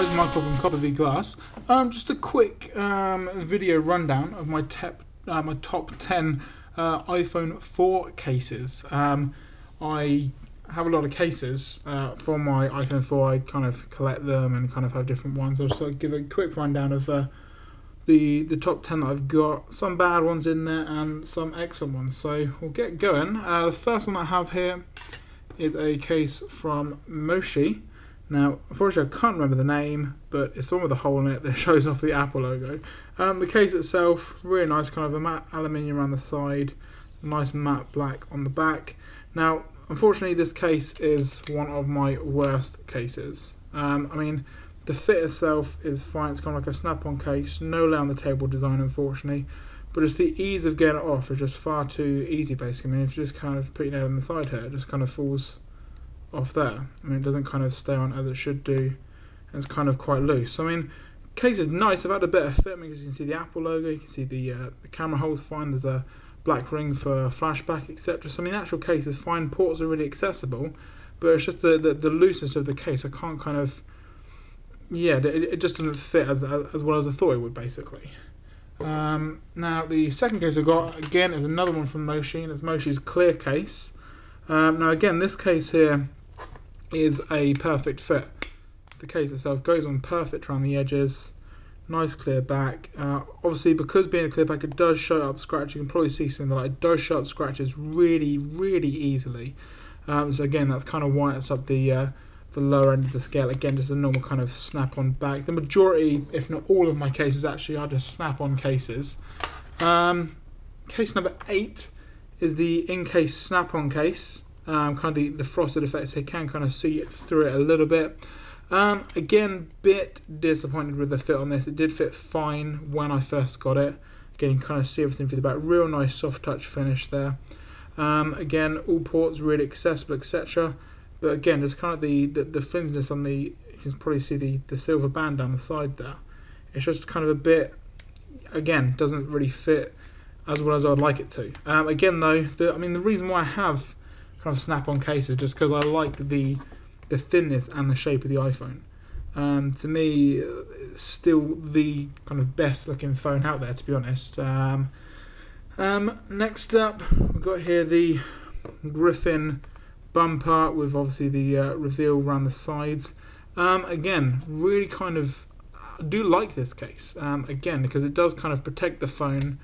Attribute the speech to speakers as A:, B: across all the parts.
A: guys, Michael from Copper v Glass. Just a quick video rundown of my top 10 iPhone 4 cases. I have a lot of cases for my iPhone 4. I kind of collect them and kind of have different ones. I'll just give a quick rundown of the top 10 that I've got. Some bad ones in there and some excellent ones. So we'll get going. The first one I have here is a case from Moshi. Now, unfortunately, I can't remember the name, but it's the one with a hole in it that shows off the Apple logo. The case itself, really nice, kind of a matte aluminium around the side, nice matte black on the back. Now, unfortunately, this case is one of my worst cases. I mean, the fit itself is fine. It's kind of like a snap-on case, no lay on the table design, unfortunately. But it's the ease of getting it off is just far too easy, basically. I mean, if you just kind of put your nail on the side here, it just kind of falls off there. I mean, it doesn't kind of stay on as it should do, and it's kind of quite loose. I mean, case is nice. I've had a better fit because you can see the Apple logo, you can see the camera hole's fine, there's a black ring for flashback, etc. So I mean, the actual case is fine, ports are really accessible, but it's just the looseness of the case. I can't kind of, yeah, it just doesn't fit as well as I thought it would, basically. Now the second case I've got, again, is another one from Moshi, and it's Moshi's clear case. Now again, this case here is a perfect fit. The case itself goes on perfect around the edges, nice clear back. Obviously, because being a clear back, it does show up scratches. You can probably see something like it does show up scratches really, really easily. So again, that's kind of why it's up the lower end of the scale. Again, just a normal kind of snap-on back. The majority, if not all of my cases, actually are just snap-on cases. Case number 8 is the Incase snap-on case. Kind of the frosted effects here, can kind of see through it a little bit. Again, bit disappointed with the fit on this. It did fit fine when I first got it. Again, you can kind of see everything through the back. Real nice soft touch finish there. Again, all ports really accessible, etc. But again, there's kind of the flimsiness on the, you can probably see the silver band down the side there. It's just kind of a bit, again, doesn't really fit as well as I'd like it to. Again though, I mean, the reason why I have kind of snap-on cases just because I like the thinness and the shape of the iPhone. To me, it's still the kind of best looking phone out there, to be honest. Next up, we've got here the Griffin bumper with obviously the reveal around the sides. Again, really kind of, I do like this case, again, because it does kind of protect the phone,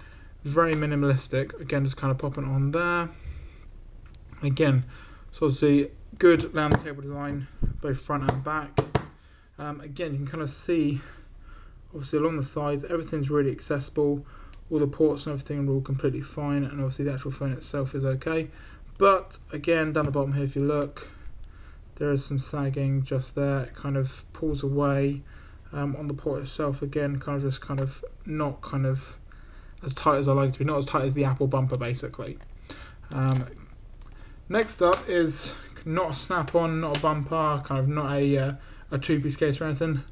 A: very minimalistic. Again, just kind of popping it on there. Again, so obviously good round the table design, both front and back. Again, you can kind of see, obviously along the sides, everything's really accessible. All the ports and everything are all completely fine, and obviously the actual phone itself is okay. But again, down the bottom here, if you look, there is some sagging just there. It kind of pulls away on the port itself. Again, kind of not kind of as tight as I like it to be, not as tight as the Apple bumper, basically. Next up is not a snap-on, not a bumper, kind of not a two-piece case or anything.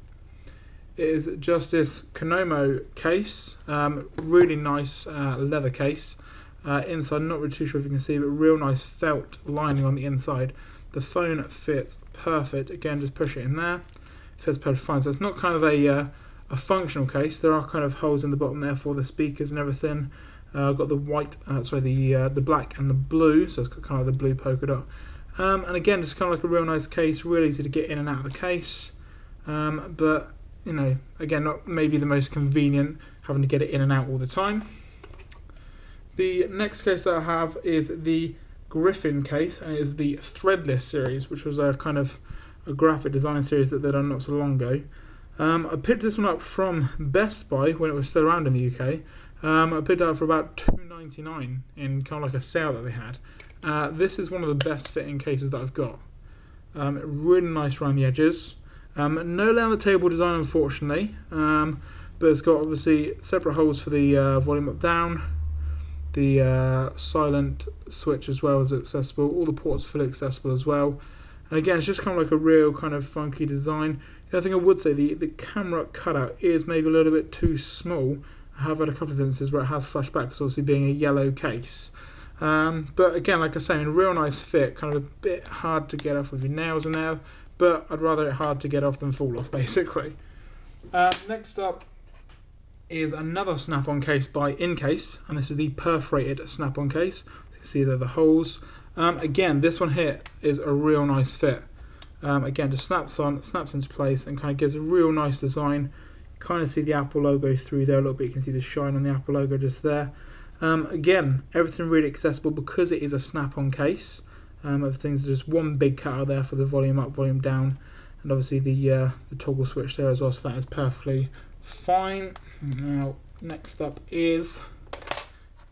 A: It is just this Konomo case, really nice leather case. Inside, not really too sure if you can see, but real nice felt lining on the inside. The phone fits perfect. Again, just push it in there. It fits perfectly fine. So it's not kind of a functional case. There are kind of holes in the bottom there for the speakers and everything. I've got the white, the black and the blue, so it's got kind of the blue polka dot. And again, just kind of like a real nice case, real easy to get in and out of the case. But, you know, again, not maybe the most convenient, having to get it in and out all the time. The next case that I have is the Griffin case, and it is the Threadless series, which was a kind of a graphic design series that they'd done not so long ago. I picked this one up from Best Buy when it was still around in the UK. I picked it up for about $2.99 in kind of like a sale that they had. This is one of the best fitting cases that I've got. Really nice around the edges. No lay on the table design, unfortunately, but it's got obviously separate holes for the volume up down. The silent switch as well is accessible. All the ports are fully accessible as well. And again, it's just kind of like a real kind of funky design. The other thing I would say, the camera cutout is maybe a little bit too small. I have had a couple of instances where it has flashed back, because obviously being a yellow case. But again, like I say, a real nice fit, kind of a bit hard to get off with your nails in there, but I'd rather it hard to get off than fall off, basically. Next up is another snap-on case by Incase, and this is the perforated snap-on case. So you can see there the holes. Again, this one here is a real nice fit. Again, just snaps on, snaps into place, and kind of gives a real nice design. Kind of see the Apple logo through there a little bit. You can see the shine on the Apple logo just there. Again, everything really accessible because it is a snap-on case. Everything's just one big cutout there for the volume up, volume down, and obviously the toggle switch there as well. So that is perfectly fine. Now, next up is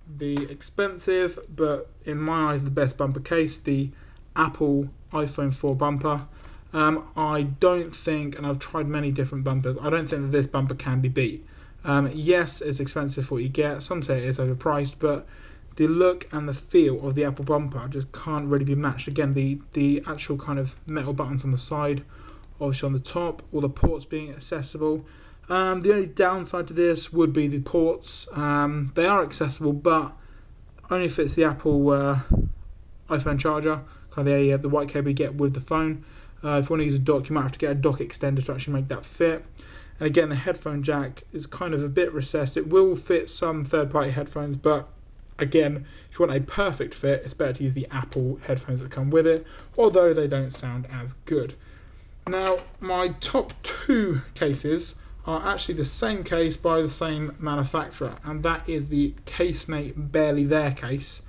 A: the expensive, but in my eyes the best bumper case, the Apple iPhone 4 bumper. I don't think, and I've tried many different bumpers, I don't think that this bumper can be beat. Yes, it's expensive for what you get. Some say it is overpriced, but the look and the feel of the Apple bumper just can't really be matched. Again, the actual kind of metal buttons on the side, obviously on the top, all the ports being accessible. The only downside to this would be the ports. They are accessible, but only if it's the Apple iPhone charger, kind of the white cable you get with the phone. If you want to use a dock, you might have to get a dock extender to actually make that fit. And again, the headphone jack is kind of a bit recessed. It will fit some third-party headphones, but again, if you want a perfect fit, it's better to use the Apple headphones that come with it, although they don't sound as good. Now, my top two cases are actually the same case by the same manufacturer, and that is the Casemate Barely There case.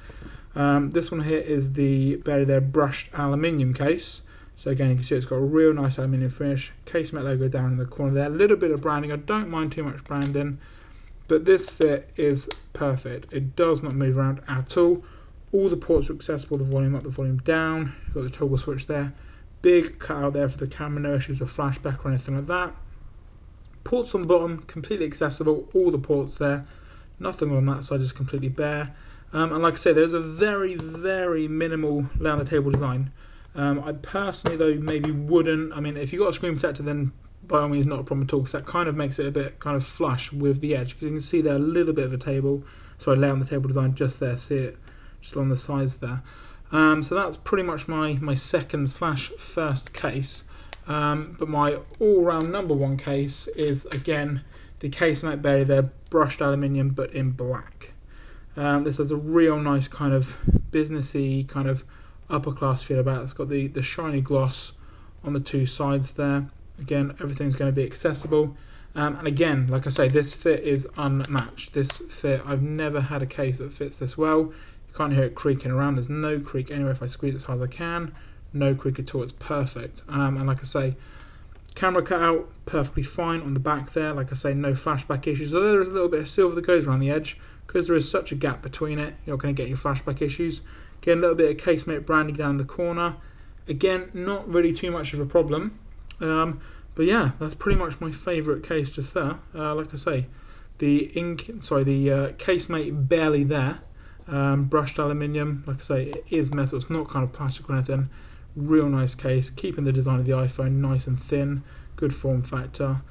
A: This one here is the Barely There brushed aluminium case. So again, you can see it's got a real nice aluminium finish, Casemate logo down in the corner there, a little bit of branding. I don't mind too much branding, but this fit is perfect. It does not move around at all. All the ports are accessible, the volume up, the volume down. You've got the toggle switch there. Big cutout there for the camera, no issues with flashback or anything like that. Ports on the bottom, completely accessible, all the ports there. Nothing on that side is completely bare. And like I say, there's a very, very minimal lay on the table design. I personally, though, maybe wouldn't. I mean, if you've got a screen protector, then by all means, not a problem at all, because that kind of makes it a bit kind of flush with the edge. Because you can see there a little bit of a table, sorry, lay on the table design just there. See it just along the sides there. So that's pretty much my second / first case. But my all-round number one case is, again, the Casemate Barely There brushed aluminium, but in black. This has a real nice kind of businessy, kind of upper class feel about it. It's got the shiny gloss on the two sides there. Again, everything's going to be accessible. And again, like I say, this fit is unmatched. This fit, I've never had a case that fits this well. You can't hear it creaking around. There's no creak anywhere if I squeeze as hard as I can. No creak at all. It's perfect. And like I say, camera cutout, perfectly fine on the back there. Like I say, no flashback issues. Although there is a little bit of silver that goes around the edge, because there is such a gap between it, you're not going to get your flashback issues. Again, a little bit of Casemate branding down the corner. Again, not really too much of a problem. But yeah, that's pretty much my favourite case just there. Like I say, the Casemate Barely There brushed aluminium. Like I say, it is metal. It's not kind of plastic or anything. Real nice case, keeping the design of the iPhone nice and thin. Good form factor.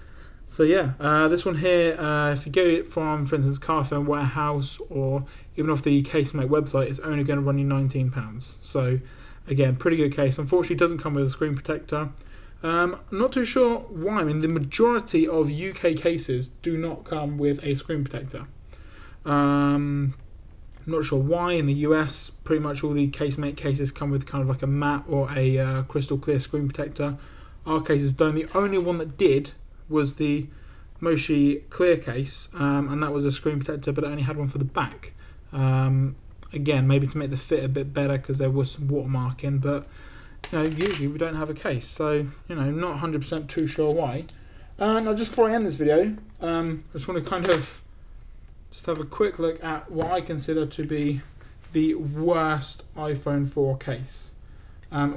A: So yeah, this one here, if you get it from, for instance, Carphone Warehouse or even off the Casemate website, it's only going to run you £19. So again, pretty good case. Unfortunately, it doesn't come with a screen protector. I'm not too sure why. I mean, the majority of UK cases do not come with a screen protector. I'm not sure why. In the US, pretty much all the Casemate cases come with kind of like a matte or a crystal clear screen protector. Our cases don't. The only one that did was the Moshi Clear case, and that was a screen protector, but it only had one for the back. Again, maybe to make the fit a bit better because there was some watermarking, but you know, usually we don't have a case, so you know, not 100% too sure why. Now, just before I end this video, I just want to kind of just have a quick look at what I consider to be the worst iPhone 4 case,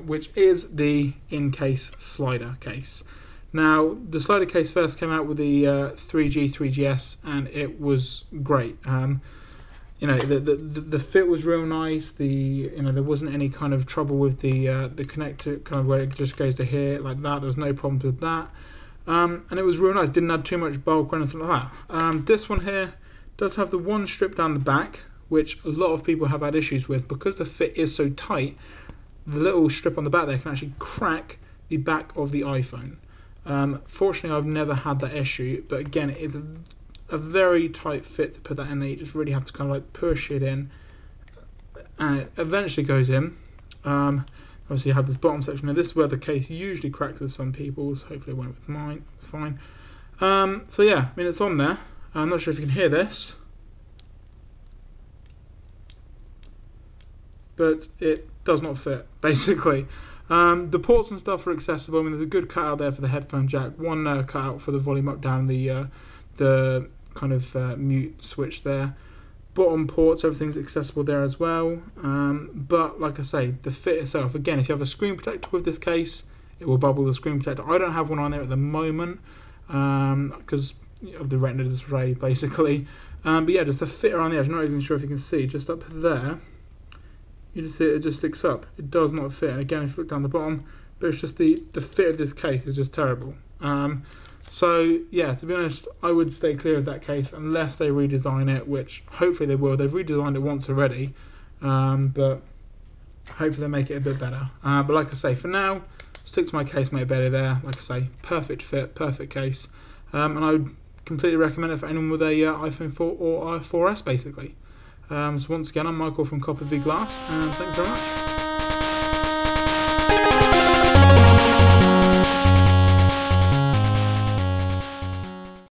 A: which is the Incase slider case. Now, the slider case first came out with the 3G, 3GS, and it was great. You know, the fit was real nice. There wasn't any kind of trouble with the connector, kind of where it just goes to here like that. There was no problems with that, and it was real nice. Didn't add too much bulk or anything like that. This one here does have the one strip down the back, which a lot of people have had issues with because the fit is so tight. The little strip on the back there can actually crack the back of the iPhone. Fortunately, I've never had that issue, but again, it is a very tight fit to put that in there. You just really have to kind of like push it in, and it eventually goes in. Obviously, you have this bottom section. Now, this is where the case usually cracks with some people's. Hopefully, it won't with mine. It's fine. So yeah, I mean, it's on there. I'm not sure if you can hear this, but it does not fit, basically. The ports and stuff are accessible. I mean, there's a good cutout there for the headphone jack, one cutout for the volume up down, the kind of mute switch there. Bottom ports, everything's accessible there as well. But like I say, the fit itself, again, if you have a screen protector with this case, it will bubble the screen protector. I don't have one on there at the moment because of the retina display, basically. But yeah, just the fit around the edge. I'm not even sure if you can see, just up there. You just see it just sticks up. It does not fit. And again, if you look down the bottom, but it's just the fit of this case is just terrible. So yeah, to be honest, I would stay clear of that case unless they redesign it, which hopefully they will. They've redesigned it once already, but hopefully they make it a bit better. But like I say, for now, stick to my Casemate Belly there. Like I say, perfect fit, perfect case, and I would completely recommend it for anyone with a iPhone 4 or 4S basically. So once again, I'm Michael from Copper v Glass, and thanks very much.